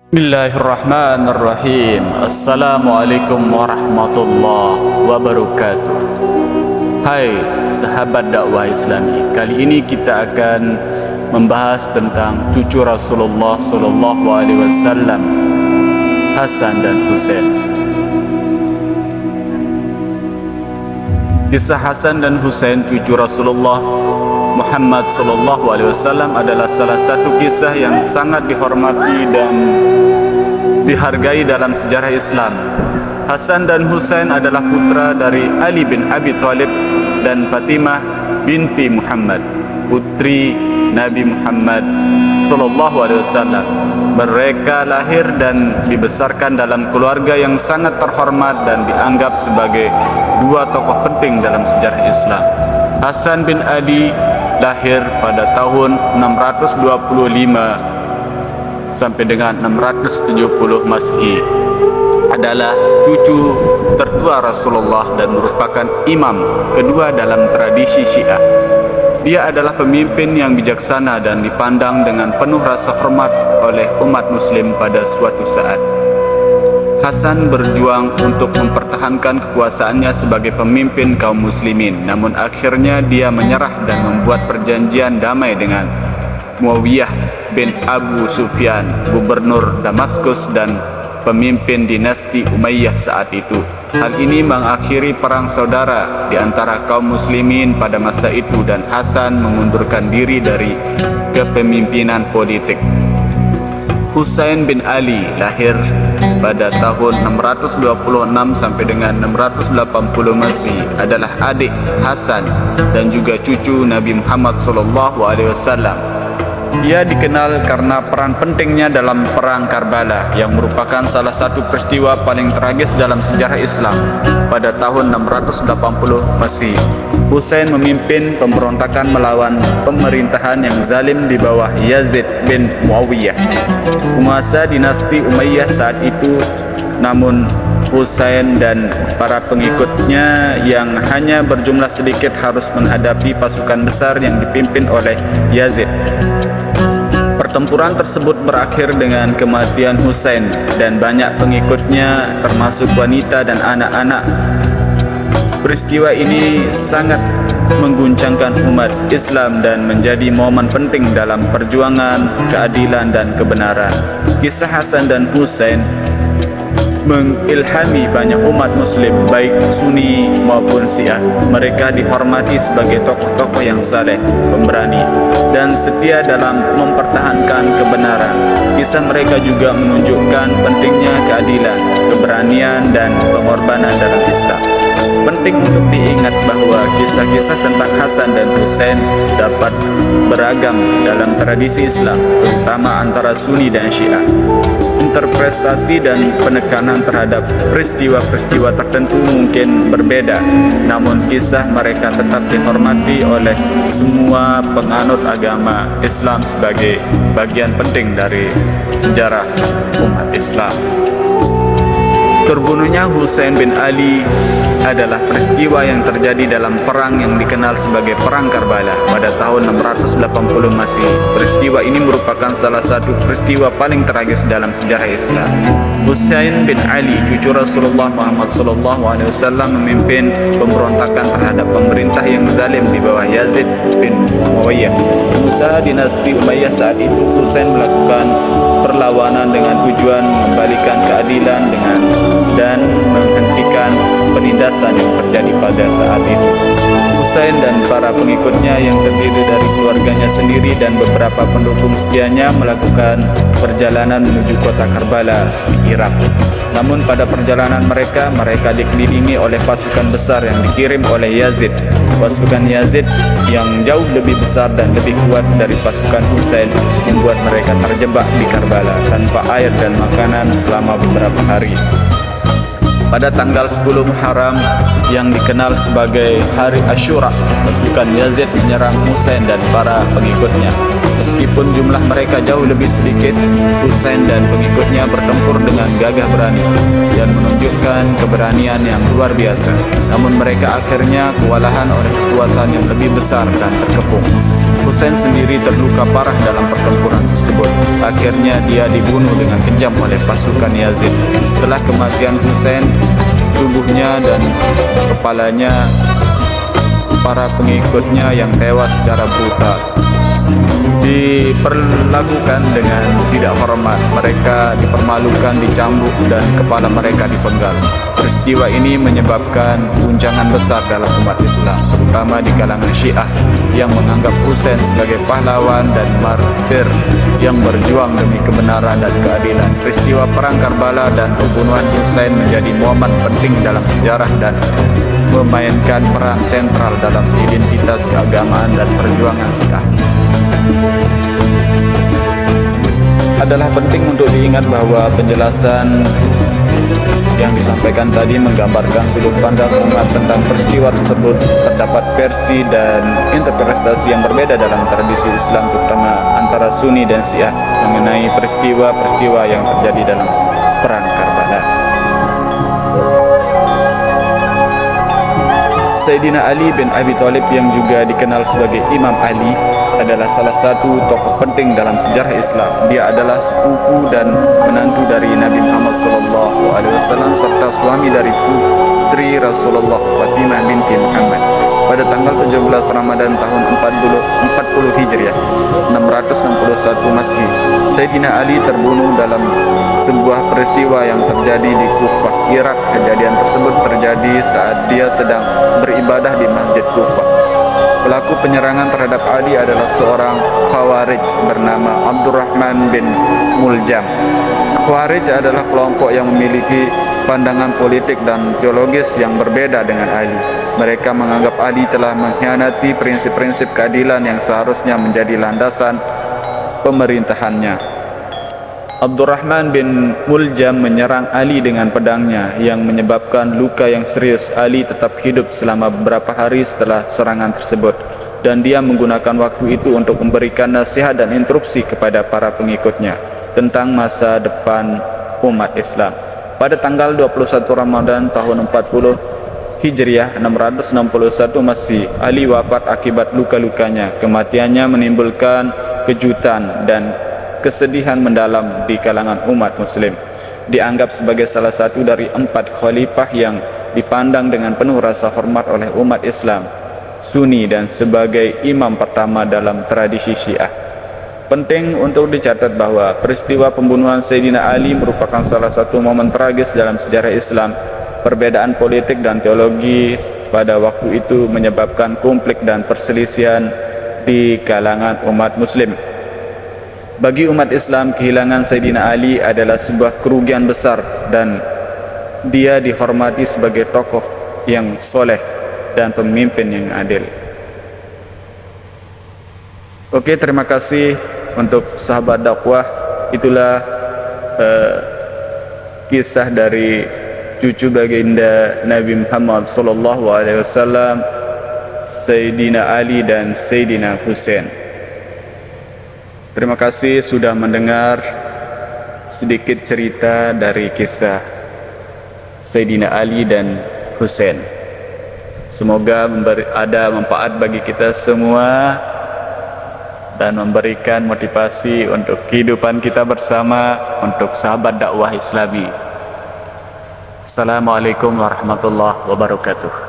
Bismillahirrahmanirrahim. Assalamualaikum warahmatullahi wabarakatuh. Hai sahabat dakwah Islami, kali ini kita akan membahas tentang cucu Rasulullah sallallahu alaihi wasallam, Hasan dan Husain. Kisah Hasan dan Husain cucu Rasulullah Muhammad sallallahu alaihi wasallam adalah salah satu kisah yang sangat dihormati dan dihargai dalam sejarah Islam. Hasan dan Husain adalah putra dari Ali bin Abi Thalib dan Fatimah binti Muhammad, putri Nabi Muhammad sallallahu alaihi wasallam. Mereka lahir dan dibesarkan dalam keluarga yang sangat terhormat dan dianggap sebagai dua tokoh penting dalam sejarah Islam. Hasan bin Ali lahir pada tahun 625 sampai dengan 670 Masehi. Adalah cucu tertua Rasulullah dan merupakan imam kedua dalam tradisi Syiah. Dia adalah pemimpin yang bijaksana dan dipandang dengan penuh rasa hormat oleh umat muslim pada suatu saat. Hasan berjuang untuk mempertahankan kekuasaannya sebagai pemimpin kaum muslimin, namun akhirnya dia menyerah dan membuat perjanjian damai dengan Muawiyah bin Abu Sufyan, gubernur Damaskus dan pemimpin dinasti Umayyah saat itu. Hal ini mengakhiri perang saudara di antara kaum muslimin pada masa itu dan Hasan mengundurkan diri dari kepemimpinan politik. Husain bin Ali lahir pada tahun 626 sampai dengan 680 Masehi, adalah adik Hasan dan juga cucu Nabi Muhammad sallallahu alaihi wasallam. Dia dikenal karena peran pentingnya dalam perang Karbala yang merupakan salah satu peristiwa paling tragis dalam sejarah Islam pada tahun 680 Masehi. Husain memimpin pemberontakan melawan pemerintahan yang zalim di bawah Yazid bin Muawiyah, penguasa dinasti Umayyah saat itu. Namun Husain dan para pengikutnya yang hanya berjumlah sedikit harus menghadapi pasukan besar yang dipimpin oleh Yazid. Pertempuran tersebut berakhir dengan kematian Husain dan banyak pengikutnya termasuk wanita dan anak-anak. Peristiwa ini sangat mengguncangkan umat Islam dan menjadi momen penting dalam perjuangan keadilan dan kebenaran. Kisah Hasan dan Husain mengilhami banyak umat muslim baik Sunni maupun Syiah. Mereka dihormati sebagai tokoh-tokoh yang saleh, pemberani, dan setia dalam mempertahankan kebenaran. Kisah mereka juga menunjukkan pentingnya keadilan, keberanian, dan pengorbanan dalam Islam. Penting untuk diingat bahwa kisah-kisah tentang Hasan dan Husain dapat beragam dalam tradisi Islam, terutama antara Sunni dan Syiah. Interpretasi dan penekanan terhadap peristiwa-peristiwa tertentu mungkin berbeda, namun kisah mereka tetap dihormati oleh semua penganut agama Islam sebagai bagian penting dari sejarah umat Islam. Terbunuhnya Husain bin Ali adalah peristiwa yang terjadi dalam perang yang dikenal sebagai Perang Karbala pada tahun 680 Masehi. Peristiwa ini merupakan salah satu peristiwa paling tragis dalam sejarah Islam. Husain bin Ali, cucu Rasulullah Muhammad sallallahu alaihi wasallam, memimpin pemberontakan terhadap pemerintah yang zalim di bawah Yazid bin Muawiyah, pengusaha dinasti Umayyah saat itu. Husain melakukan perlawanan dengan tujuan mengembalikan keadilan dan menghentikan penindasan yang terjadi pada saat itu. Husain dan para pengikutnya yang terdiri dari keluarganya sendiri dan beberapa pendukung setianya melakukan perjalanan menuju kota Karbala di Irak. Namun pada perjalanan mereka dikelilingi oleh pasukan besar yang dikirim oleh Yazid. Pasukan Yazid yang jauh lebih besar dan lebih kuat dari pasukan Husain membuat mereka terjebak di Karbala tanpa air dan makanan selama beberapa hari. Pada tanggal 10 Muharram yang dikenal sebagai Hari Asyura, pasukan Yazid menyerang Husain dan para pengikutnya. Meskipun jumlah mereka jauh lebih sedikit, Husain dan pengikutnya bertempur dengan gagah berani dan menunjukkan keberanian yang luar biasa. Namun mereka akhirnya kewalahan oleh kekuatan yang lebih besar dan terkepung. Husain sendiri terluka parah dalam pertempuran tersebut. Akhirnya dia dibunuh dengan kejam oleh pasukan Yazid. Setelah kematian Husain, tubuhnya dan kepalanya para pengikutnya yang tewas secara brutal diperlakukan dengan tidak hormat. Mereka dipermalukan, dicambuk, dan kepala mereka dipenggal. Peristiwa ini menyebabkan guncangan besar dalam umat Islam, terutama di kalangan Syiah yang menganggap Husain sebagai pahlawan dan martir yang berjuang demi kebenaran dan keadilan. Peristiwa perang Karbala dan pembunuhan Husain menjadi momen penting dalam sejarah dan memainkan peran sentral dalam identitas keagamaan dan perjuangan Syiah. Adalah penting untuk diingat bahwa penjelasan yang disampaikan tadi menggambarkan sudut pandang umat tentang peristiwa tersebut. Terdapat versi dan interpretasi yang berbeda dalam tradisi Islam, terutama antara Sunni dan Syiah, mengenai peristiwa-peristiwa yang terjadi dalam perang Karbala. Sayyidina Ali bin Abi Thalib, yang juga dikenal sebagai Imam Ali, adalah salah satu tokoh penting dalam sejarah Islam. Dia adalah sepupu dan menantu dari Nabi Muhammad SAW serta suami dari putri Rasulullah, Fatimah binti Muhammad. Pada tanggal 17 Ramadan tahun 40 Hijriah 661 Masehi, Sayyidina Ali terbunuh dalam sebuah peristiwa yang terjadi di Kufah, Irak. Kejadian tersebut terjadi saat dia sedang beribadah di Masjid Kufah. Pelaku penyerangan terhadap Ali adalah seorang Khawarij bernama Abdurrahman bin Muljam. Khawarij adalah kelompok yang memiliki pandangan politik dan teologis yang berbeda dengan Ali. Mereka menganggap Ali telah mengkhianati prinsip-prinsip keadilan yang seharusnya menjadi landasan pemerintahannya. Abdurrahman bin Muljam menyerang Ali dengan pedangnya yang menyebabkan luka yang serius. Ali tetap hidup selama beberapa hari setelah serangan tersebut, dan dia menggunakan waktu itu untuk memberikan nasihat dan instruksi kepada para pengikutnya tentang masa depan umat Islam. Pada tanggal 21 Ramadan tahun 40 Hijriah 661 Masehi, Ali wafat akibat luka-lukanya. Kematiannya menimbulkan kejutan dan kesedihan mendalam di kalangan umat muslim. Dianggap sebagai salah satu dari 4 khalifah yang dipandang dengan penuh rasa hormat oleh umat Islam Sunni dan sebagai imam pertama dalam tradisi Syiah. Penting untuk dicatat bahwa peristiwa pembunuhan Sayyidina Ali merupakan salah satu momen tragis dalam sejarah Islam. Perbedaan politik dan teologi pada waktu itu menyebabkan konflik dan perselisihan di kalangan umat muslim. Bagi umat Islam, kehilangan Sayyidina Ali adalah sebuah kerugian besar, dan dia dihormati sebagai tokoh yang soleh dan pemimpin yang adil. Oke, terima kasih untuk sahabat dakwah. Itulah kisah dari cucu baginda Nabi Muhammad SAW, Sayyidina Ali dan Sayyidina Husain. Terima kasih sudah mendengar sedikit cerita dari kisah Sayyidina Ali dan Husain. Semoga ada manfaat bagi kita semua dan memberikan motivasi untuk kehidupan kita bersama untuk sahabat dakwah Islami. Assalamualaikum warahmatullahi wabarakatuh.